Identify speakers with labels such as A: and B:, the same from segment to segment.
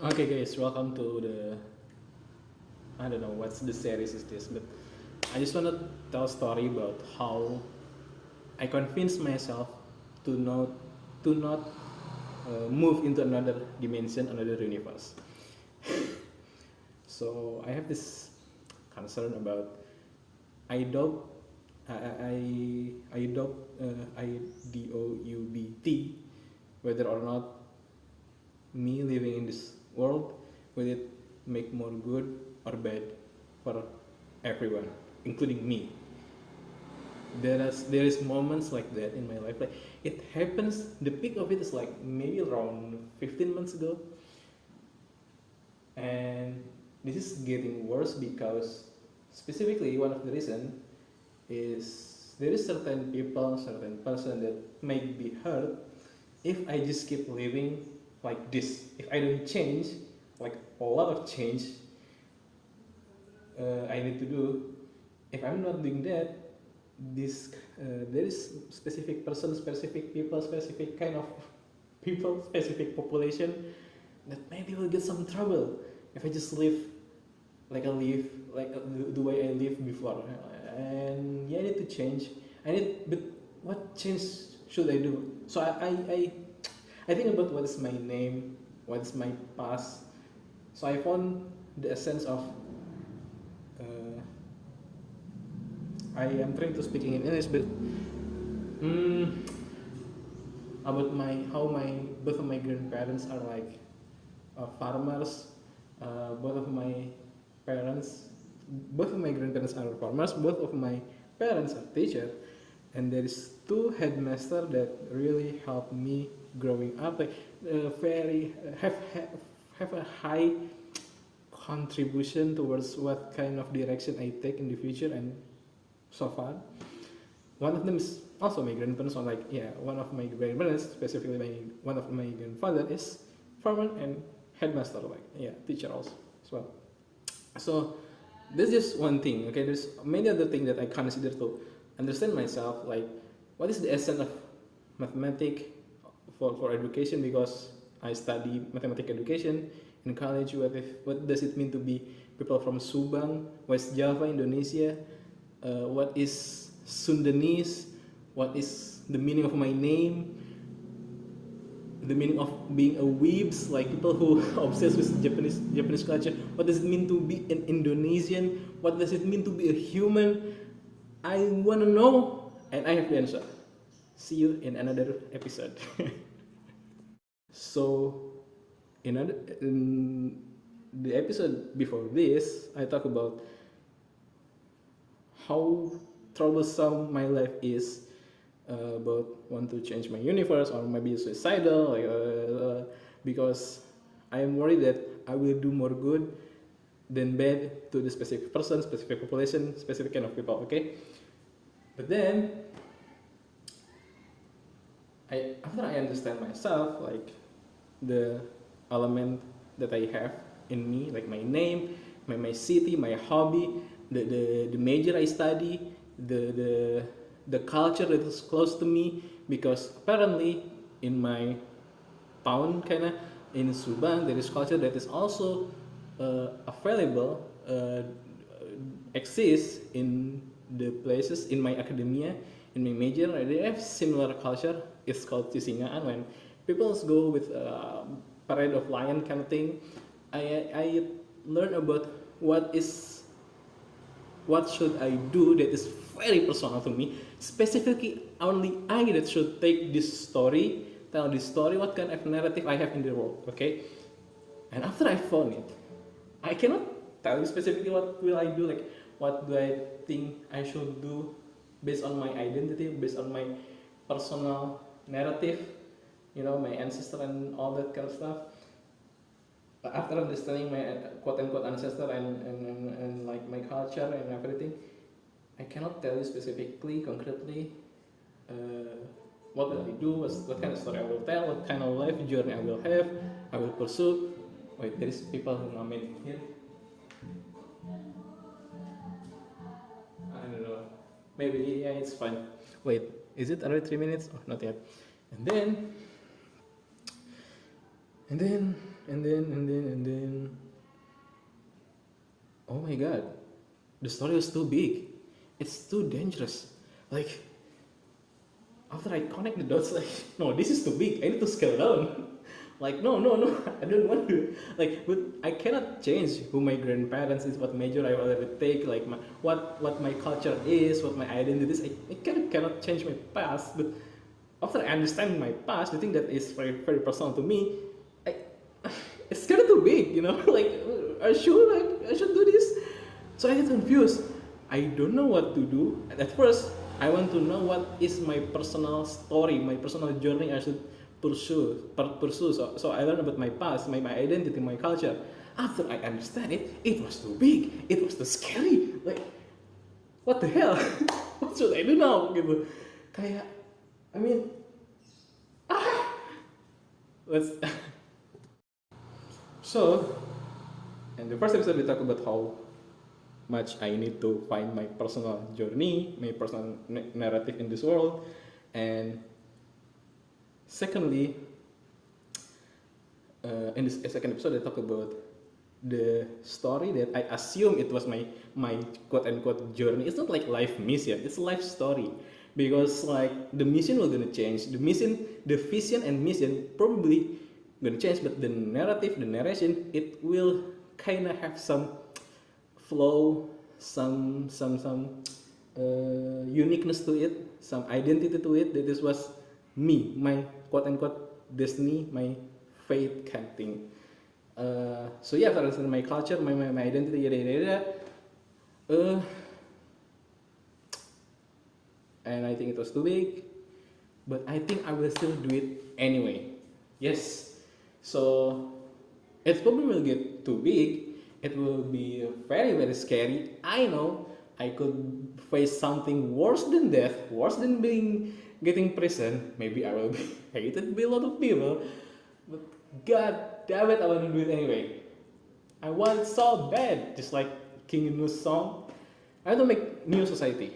A: Okay, guys, welcome to the. I don't know what's the series is this, but I just want to tell a story about how I convinced myself to not move into another dimension, another universe. So I have this concern about I doubt I doubt I doubt whether or not me living in this world will it make more good or bad for everyone, including me. There is moments like that in my life. Like it happens. The peak of it is like maybe around 15 months ago, and this is getting worse because specifically one of the reason is there is certain people, certain person that might be hurt if I just keep living like this. If I don't change, like a lot of change I need to do. If I'm not doing that, this there is specific person, specific people, specific kind of people, specific population that maybe will get some trouble if I just live like I live like the way I lived before. And yeah, I need to change. But what change should I do? So I think about what is my name, what is my past. So I found the essence of uh, I am trying to speaking in English, but mm, about my how my both of my grandparents are like farmers. Both of my parents, both of my grandparents are farmers. Both of my parents are teachers, and there is two headmaster that really helped me growing up. Like very have a high contribution towards what kind of direction I take in the future, and so far one of them is also my grandparents. Or like yeah, one of my grandparents, specifically one of my grandfather is farmer and headmaster, like yeah, teacher also as well. So this is just one thing. Okay, there's many other things that I consider to understand myself, like what is the essence of mathematics for education, because I study mathematics education in college. What does it mean to be people from Subang, West Java, Indonesia? What is Sundanese? What is the meaning of my name? The meaning of being a weebs, like people who obsessed with Japanese culture. What does it mean to be an Indonesian? What does it mean to be a human? I wanna know, and I have the answer. See you in another episode. So, in the episode before this, I talk about how troublesome my life is, about want to change my universe or maybe suicidal, like because I am worried that I will do more good than bad to the specific person, specific population, specific kind of people. Okay, but then after I understand myself, like the element that I have in me, like my name, my city, my hobby, the major I study, the the culture that is close to me, because apparently in my town, kind of in Subang, there is culture that is also available, exists in the places in my academia, in my major. They have similar culture. It's called Tisingaan. When people go with parade of lion kind of thing, I learn about what should I do that is very personal to me. Specifically, only I that should take this story, tell this story, what kind of narrative I have in the world. Okay, and after I found it, I cannot tell you specifically what will I do. Like what do I think I should do based on my identity, based on my personal narrative, my ancestor and all that kind of stuff. But after understanding my quote unquote ancestor and like my culture and everything, I cannot tell you specifically, concretely, uh, what will I do, what kind of story I will tell, what kind of life journey I will have, I will pursue. Wait, there is people who comment here. I don't know. Maybe yeah, it's fine. Wait, is it already 3 minutes? Oh, not yet. And then, and then oh my god, the story was too big, it's too dangerous. Like after I connect the dots, like no, this is too big, I need to scale down. Like no, I don't want to. Like, but I cannot change who my grandparents is, what major I already take, like what my culture is, what my identity is. I cannot change my past. But after I understand my past, the thing that is very very personal to me, I it's kind of too big, you know. Like I should do this. So I get confused. I don't know what to do. And at first, I want to know what is my personal story, my personal journey I should pursue. So I learned about my past, my identity, my culture. After I understand it, it was too big. It was too scary. Like, what the hell? What should I do now? Gitu. Kayak, I mean, let's. So, in the first episode we talk about how much I need to find my personal journey, my personal narrative in this world, and secondly, in this second episode, I talk about the story that I assume it was my quote unquote journey. It's not like life mission; it's a life story, because like the mission will gonna change. The vision and mission probably gonna change, but the narrative, the narration, it will kind of have some flow, some uniqueness to it, some identity to it. That this was me, my quote unquote destiny, my fate kind of thing. So yeah, for instance, my culture, my identity, yada yada yada. And I think it was too big, but I think I will still do it anyway. Yes. So it probably will get too big. It will be very very scary. I know I could face something worse than death, worse than getting prison. Maybe I will be hated by a lot of people, but god damn it, I want to do it anyway. I want it so bad, just like King Nu's song. I want to make new society.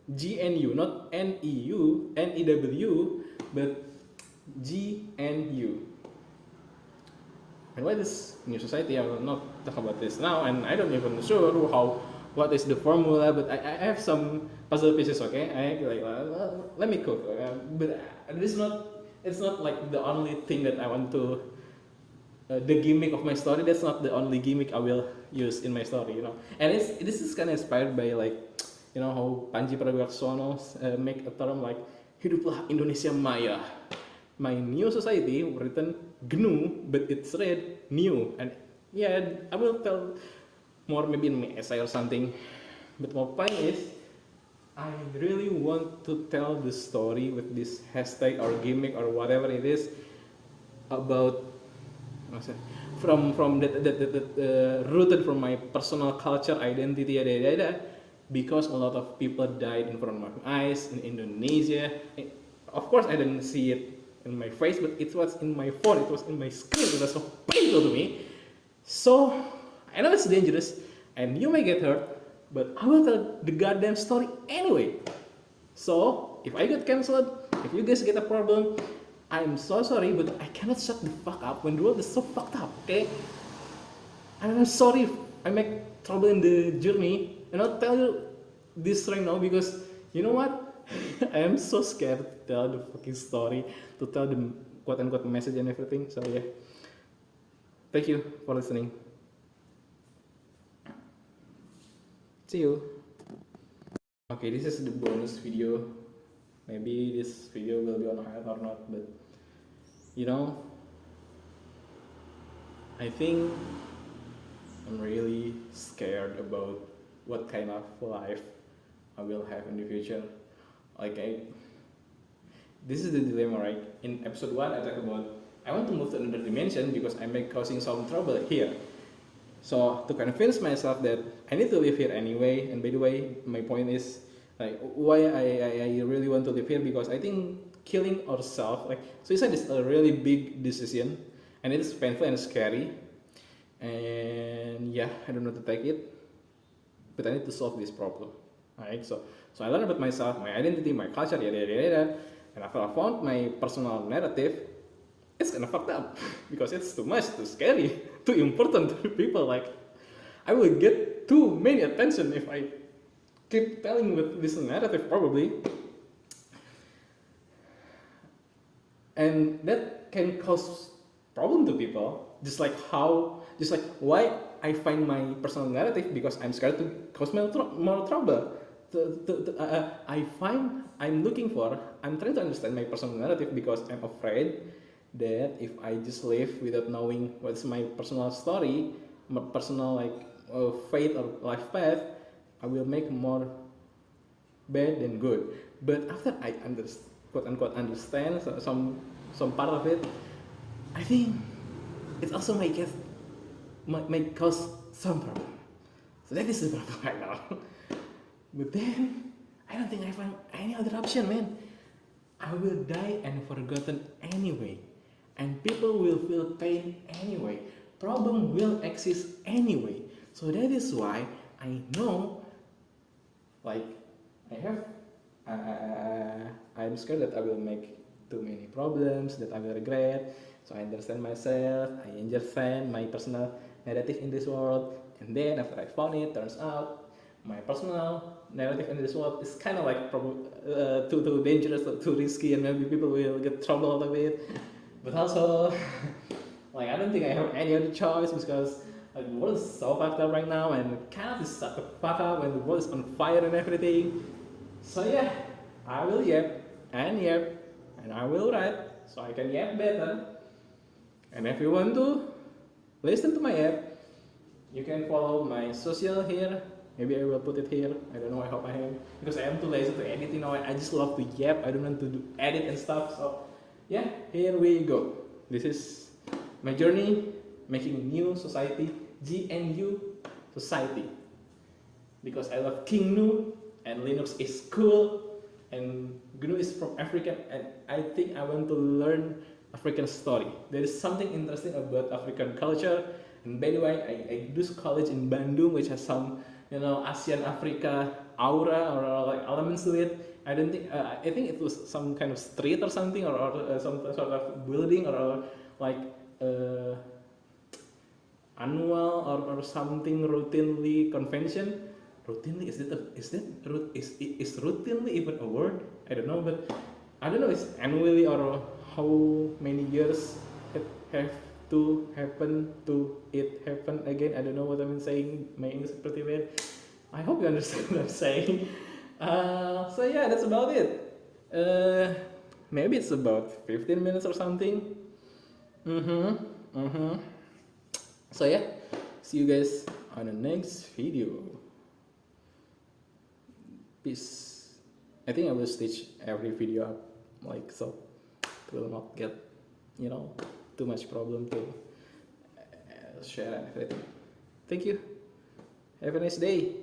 A: GNU, not NEU, NEW, but GNU. And what is new society? I will not talk about this now, and I don't even sure what is the formula, but I have some puzzle pieces. Okay, I like let me cook. But this is not. It's not like the only thing that I want to. The gimmick of my story. That's not the only gimmick I will use in my story. You know, and this is kind of inspired by like, you know how Panji Pragiwaksono make a term like hiduplah Indonesia Maya. My new society written GNU, but it's read new. And yeah, I will tell more maybe in my essay or something. But my point is, I really want to tell the story with this hashtag or gimmick or whatever it is about from that rooted from my personal culture, identity, because a lot of people died in front of my eyes in Indonesia. Of course, I didn't see it in my face, but it was in my phone, it was in my screen. It was so painful to me. So I know it's dangerous and you may get hurt, but I will tell the goddamn story anyway. So if I get cancelled, if you guys get a problem, I'm so sorry, but I cannot shut the fuck up when the world is so fucked up. Okay, I'm sorry if I make trouble in the journey, and I'll tell you this right now because you know what? I am so scared to tell the fucking story, to tell the quote unquote message and everything. So yeah, thank you for listening. See you. Okay, this is the bonus video. Maybe this video will be on air or not, but you know, I think I'm really scared about what kind of life I will have in the future. Like this is the dilemma, right? In episode 1 I talk about I want to move to another dimension because I'm causing some trouble here. So to convince myself that I need to live here anyway, and by the way, my point is like why I really want to live here, because I think killing ourselves, like suicide is a really big decision and it is painful and scary. And yeah, I don't know how to take it, but I need to solve this problem. Alright, so I learned about myself, my identity, my culture, yada yada yada. And after I found my personal narrative, it's kind of fucked up because it's too much, too scary, too important to people. Like, I will get too many attention if I keep telling with this narrative, probably, and that can cause problem to people. Just like why I find my personal narrative because I'm scared to cause more trouble. I'm trying to understand my personal narrative because I'm afraid that if I just live without knowing what's my personal story, my personal fate or life path, I will make more bad than good. But after I quote unquote understand some part of it, I think it also might cause some problem. So that is the problem right now. But then I don't think I find any other option, man. I will die and forgotten anyway, and people will feel pain anyway. Problem will exist anyway. So that is why I know, like, I have, I'm scared that I will make too many problems that I will regret. So I understand myself, I understand my personal narrative in this world, and then after I found it, turns out my personal narrative in this world is kind of like too dangerous, too risky, and maybe people will get trouble out of it. But also, like, I don't think I have any other choice because like, the world is so fucked up right now, and kind of is such a fuck up, and the world is on fire and everything. So yeah, I will yap and I will write so I can yap better. And if you want to listen to my app, you can follow my social here. Maybe I will put it here. I don't know. I hope I am, because I am too lazy to edit. I just love to yap. I don't want to do edit and stuff. So yeah, here we go. This is my journey making new society, GNU society, because I love King GNU and Linux is cool and GNU is from Africa, and I think I want to learn African story. There is something interesting about African culture. And by the way, I do college in Bandung, which has some, ASEAN Africa aura or like elements to it. I don't think, I think it was some kind of street or something, or some sort of building, or like annual or something routinely convention. Routinely, is routinely even a word? I don't know, but I don't know, it's annually or how many years it have to happen to it happen again. I don't know what I'm saying. My English is pretty bad. I hope you understand what I'm saying. So yeah, that's about it. Maybe it's about 15 minutes or something. So yeah, see you guys on the next video. Peace. I think I will stitch every video up like so. It will not get, too much problem to share everything. Thank you. Have a nice day.